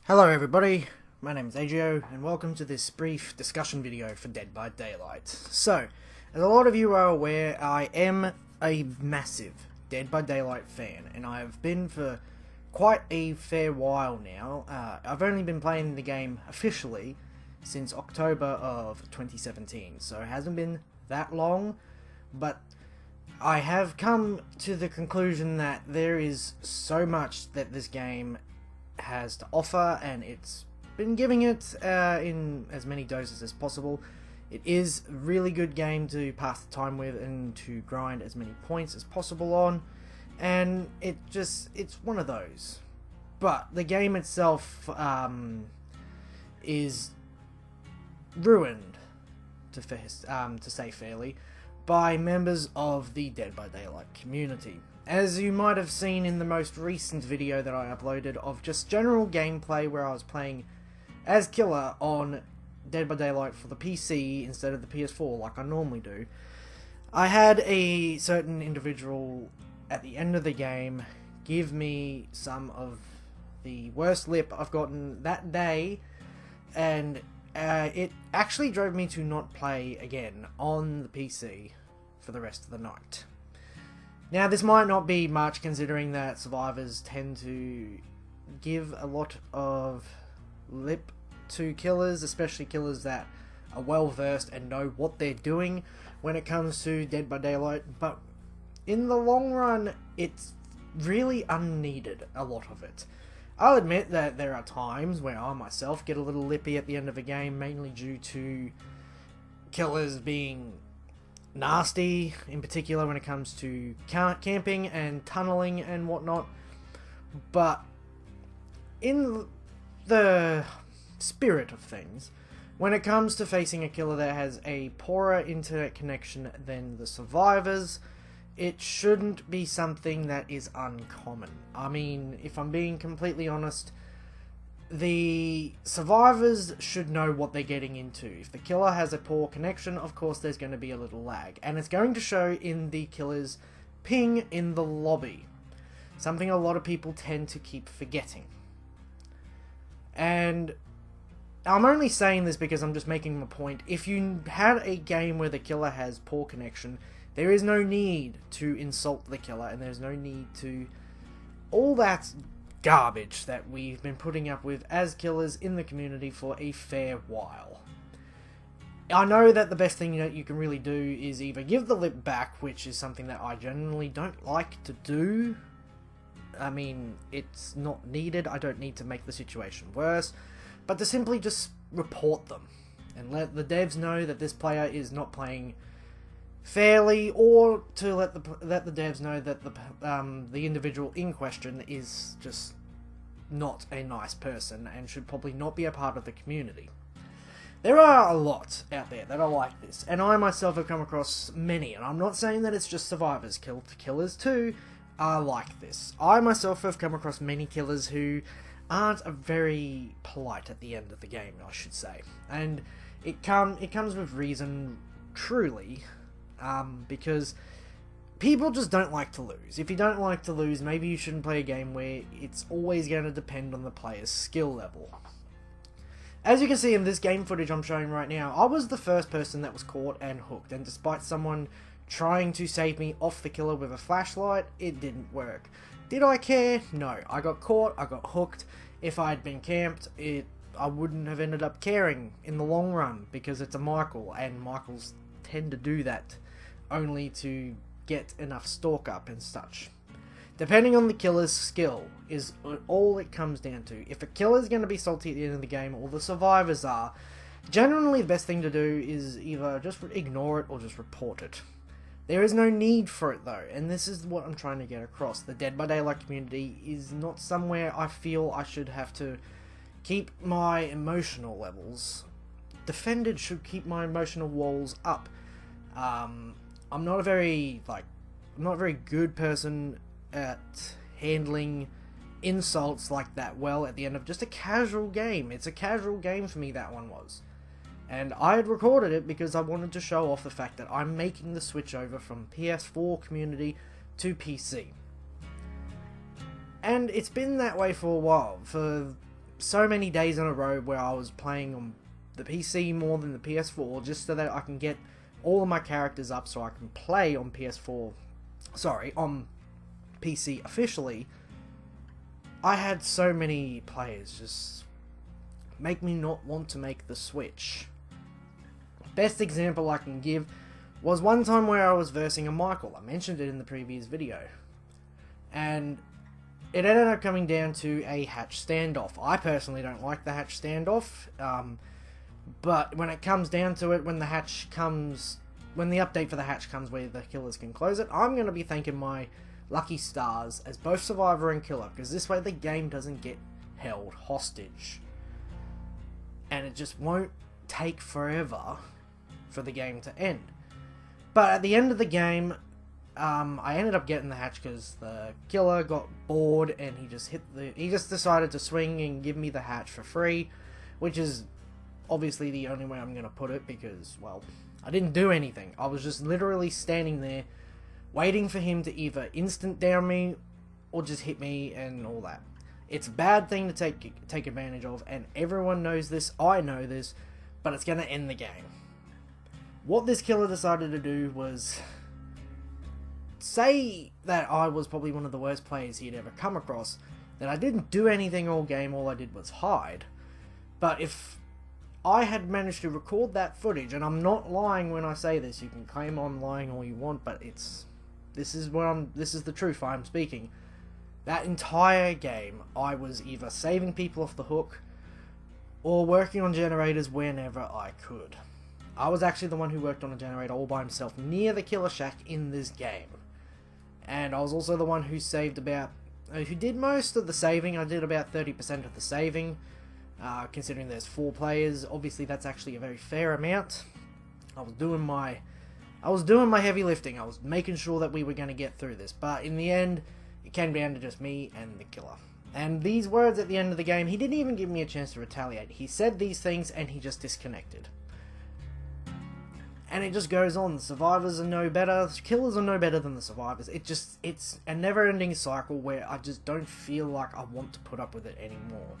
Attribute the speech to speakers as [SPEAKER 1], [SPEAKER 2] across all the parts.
[SPEAKER 1] Hello everybody, my name is AEGIO and welcome to this brief discussion video for Dead by Daylight. So, as a lot of you are aware, I am a massive Dead by Daylight fan, and I have been for quite a fair while now. I've only been playing the game officially since October of 2017, so it hasn't been that long, but I have come to the conclusion that there is so much that this game has to offer, and it's been giving it in as many doses as possible. It is a really good game to pass the time with and to grind as many points as possible on, and it's one of those. But the game itself is ruined, to say fairly, by members of the Dead by Daylight community. As you might have seen in the most recent video that I uploaded of just general gameplay where I was playing as Killer on Dead by Daylight for the PC instead of the PS4 like I normally do, I had a certain individual at the end of the game give me some of the worst lip I've gotten that day, and it actually drove me to not play again on the PC for the rest of the night. Now, this might not be much considering that survivors tend to give a lot of lip to killers, especially killers that are well versed and know what they're doing when it comes to Dead by Daylight, but in the long run, it's really unneeded, a lot of it. I'll admit that there are times where I myself get a little lippy at the end of a game, mainly due to killers being nasty, in particular when it comes to camping and tunneling and whatnot. But in the spirit of things, when it comes to facing a killer that has a poorer internet connection than the survivors, it shouldn't be something that is uncommon. I mean, if I'm being completely honest, the survivors should know what they're getting into. If the killer has a poor connection, of course there's going to be a little lag, and it's going to show in the killer's ping in the lobby, something a lot of people tend to keep forgetting. And I'm only saying this because I'm just making the point. If you had a game where the killer has poor connection, there is no need to insult the killer, and there's no need to all that garbage that we've been putting up with as killers in the community for a fair while. I know that the best thing that you can really do is either give the lip back, which is something that I generally don't like to do. I mean, it's not needed, I don't need to make the situation worse, but to simply just report them and let the devs know that this player is not playing fairly, or to let the devs know that the individual in question is just not a nice person and should probably not be a part of the community. There are a lot out there that are like this, and I myself have come across many, and I'm not saying that it's just survivors. Killers too are like this. I myself have come across many killers who aren't very polite at the end of the game, I should say, and it comes with reason, truly. Because people just don't like to lose. If you don't like to lose, maybe you shouldn't play a game where it's always going to depend on the player's skill level. As you can see in this game footage I'm showing right now, I was the first person that was caught and hooked, and despite someone trying to save me off the killer with a flashlight, it didn't work. Did I care? No. I got caught, I got hooked. If I had been camped, I wouldn't have ended up caring in the long run, because it's a Michael, and Michaels tend to do that only to get enough stalk up and such. Depending on the killer's skill is all it comes down to. If a killer's going to be salty at the end of the game, or the survivors are, generally the best thing to do is either just ignore it or just report it. There is no need for it though, and this is what I'm trying to get across. The Dead by Daylight community is not somewhere I feel I should have to keep my emotional levels. Defended should keep my emotional walls up. I'm not a very good person at handling insults like that well at the end of just a casual game. It's a casual game for me, that one was. And I had recorded it because I wanted to show off the fact that I'm making the switch over from PS4 community to PC. And it's been that way for a while. For so many days in a row where I was playing on the PC more than the PS4 just so that I can get all of my characters up so I can play on PS4, sorry, on PC officially. I had so many players just make me not want to make the switch. Best example I can give was one time where I was versing a Michael. I mentioned it in the previous video. And it ended up coming down to a hatch standoff. I personally don't like the hatch standoff. But when it comes down to it, when the update for the hatch comes where the killers can close it, I'm going to be thanking my lucky stars as both survivor and killer, because this way the game doesn't get held hostage. And it just won't take forever for the game to end. But at the end of the game, I ended up getting the hatch because the killer got bored and he just decided to swing and give me the hatch for free, which is obviously the only way I'm going to put it because, well, I didn't do anything. I was just literally standing there waiting for him to either instant down me or just hit me and all that. It's a bad thing to take advantage of, and everyone knows this, I know this, but it's going to end the game. What this killer decided to do was say that I was probably one of the worst players he'd ever come across, that I didn't do anything all game, all I did was hide. But if I had managed to record that footage, and I'm not lying when I say this, you can claim I'm lying all you want, but this is the truth I'm speaking. That entire game, I was either saving people off the hook, or working on generators whenever I could. I was actually the one who worked on a generator all by himself near the killer shack in this game. And I was also the one who who did most of the saving. I did about 30% of the saving, considering there's 4 players. Obviously that's actually a very fair amount. I was doing my heavy lifting. I was making sure that we were going to get through this. But in the end, it came down to just me and the killer. And these words at the end of the game, he didn't even give me a chance to retaliate. He said these things and he just disconnected. And it just goes on. The survivors are no better. The killers are no better than the survivors. It's a never-ending cycle where I just don't feel like I want to put up with it anymore.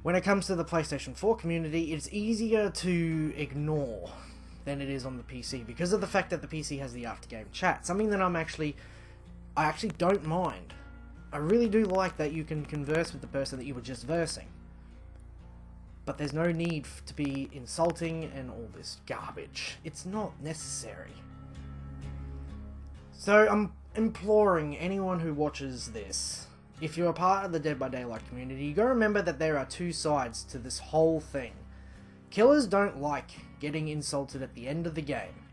[SPEAKER 1] When it comes to the PlayStation 4 community, it's easier to ignore than it is on the PC because of the fact that the PC has the after-game chat. Something that I actually don't mind. I really do like that you can converse with the person that you were just versing. But there's no need to be insulting and all this garbage. It's not necessary. So I'm imploring anyone who watches this, if you're a part of the Dead by Daylight community, you gotta remember that there are 2 sides to this whole thing. Killers don't like getting insulted at the end of the game.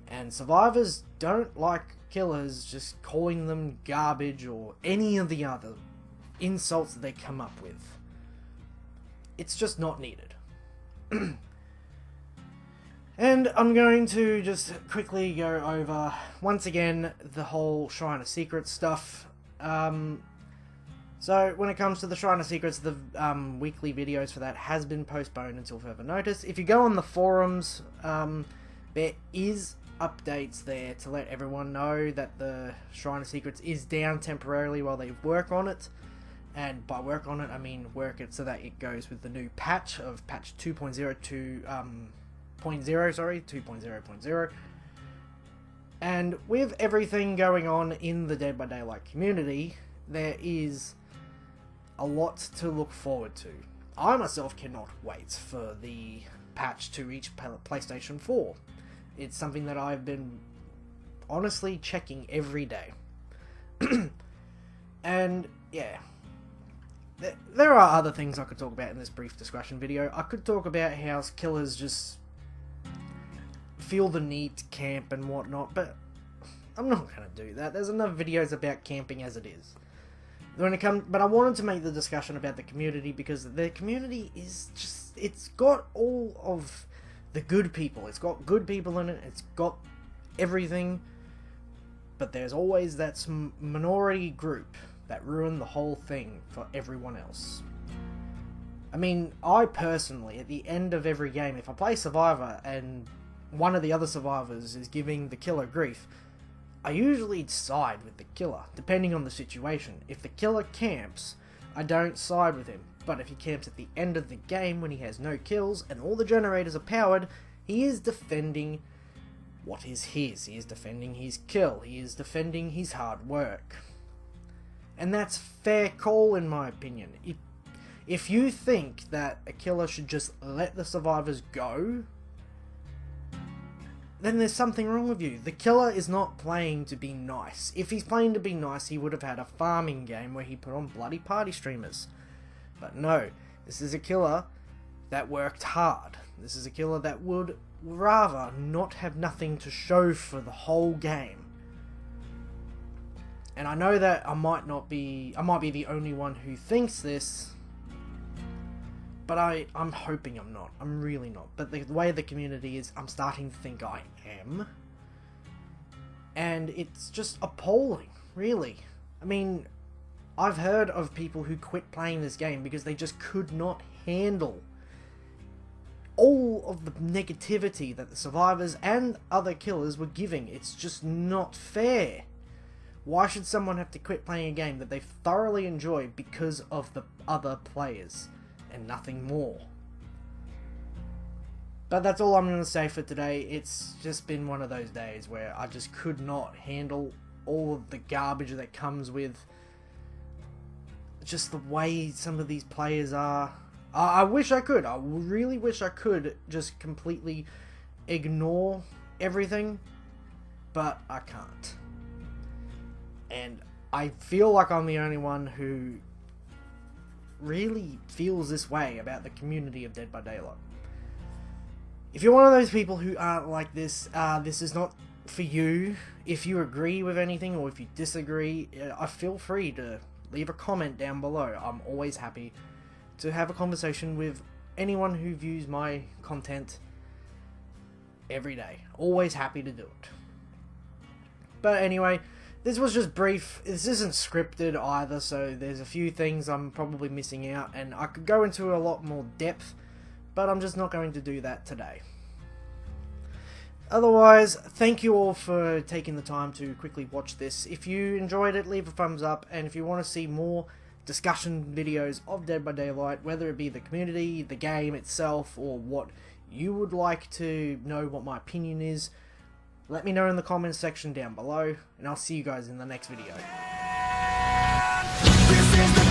[SPEAKER 1] And survivors don't like killers just calling them garbage or any of the other insults that they come up with. It's just not needed. And I'm going to just quickly go over, once again, the whole Shrine of Secrets stuff. So, when it comes to the Shrine of Secrets, the weekly videos for that has been postponed until further notice. If you go on the forums, there is updates there to let everyone know that the Shrine of Secrets is down temporarily while they work on it. And by work on it, I mean work it so that it goes with the new patch of patch 2.0 to 2.0.0. And with everything going on in the Dead by Daylight community, there is a lot to look forward to. I myself cannot wait for the patch to reach PlayStation 4. It's something that I've been honestly checking every day. And yeah, there are other things I could talk about in this brief discussion video. I could talk about how killers just feel the need to camp and whatnot, but I'm not going to do that. There's enough videos about camping as it is. But I wanted to make the discussion about the community because the community is just, it's got all of the good people. It's got good people in it. It's got everything. But there's always that minority group that ruin the whole thing for everyone else. I mean, I personally, at the end of every game, if I play Survivor and one of the other survivors is giving the killer grief, I usually side with the killer, depending on the situation. If the killer camps, I don't side with him. But if he camps at the end of the game when he has no kills and all the generators are powered, he is defending what is his. He is defending his kill. He is defending his hard work. And that's fair call in my opinion. If you think that a killer should just let the survivors go, then there's something wrong with you. The killer is not playing to be nice. If he's playing to be nice, he would have had a farming game where he put on bloody party streamers. But no, this is a killer that worked hard. This is a killer that would rather not have nothing to show for the whole game. And I know that I might be the only one who thinks this, but I'm hoping I'm not. I'm really not. But the way the community is, I'm starting to think I am. And it's just appalling, really. I mean, I've heard of people who quit playing this game because they just could not handle all of the negativity that the survivors and other killers were giving. It's just not fair. Why should someone have to quit playing a game that they thoroughly enjoy because of the other players and nothing more? But that's all I'm going to say for today. It's just been one of those days where I just could not handle all of the garbage that comes with just the way some of these players are. I wish I could. I really wish I could just completely ignore everything, but I can't. And I feel like I'm the only one who really feels this way about the community of Dead by Daylight. If you're one of those people who aren't like this, this is not for you. If you agree with anything or if you disagree, feel free to leave a comment down below. I'm always happy to have a conversation with anyone who views my content every day. Always happy to do it. But anyway, this was just brief. This isn't scripted either, so there's a few things I'm probably missing out, and I could go into a lot more depth, but I'm just not going to do that today. Otherwise, thank you all for taking the time to quickly watch this. If you enjoyed it, leave a thumbs up, and if you want to see more discussion videos of Dead by Daylight, whether it be the community, the game itself, or what you would like to know what my opinion is, let me know in the comments section down below, and I'll see you guys in the next video. This is the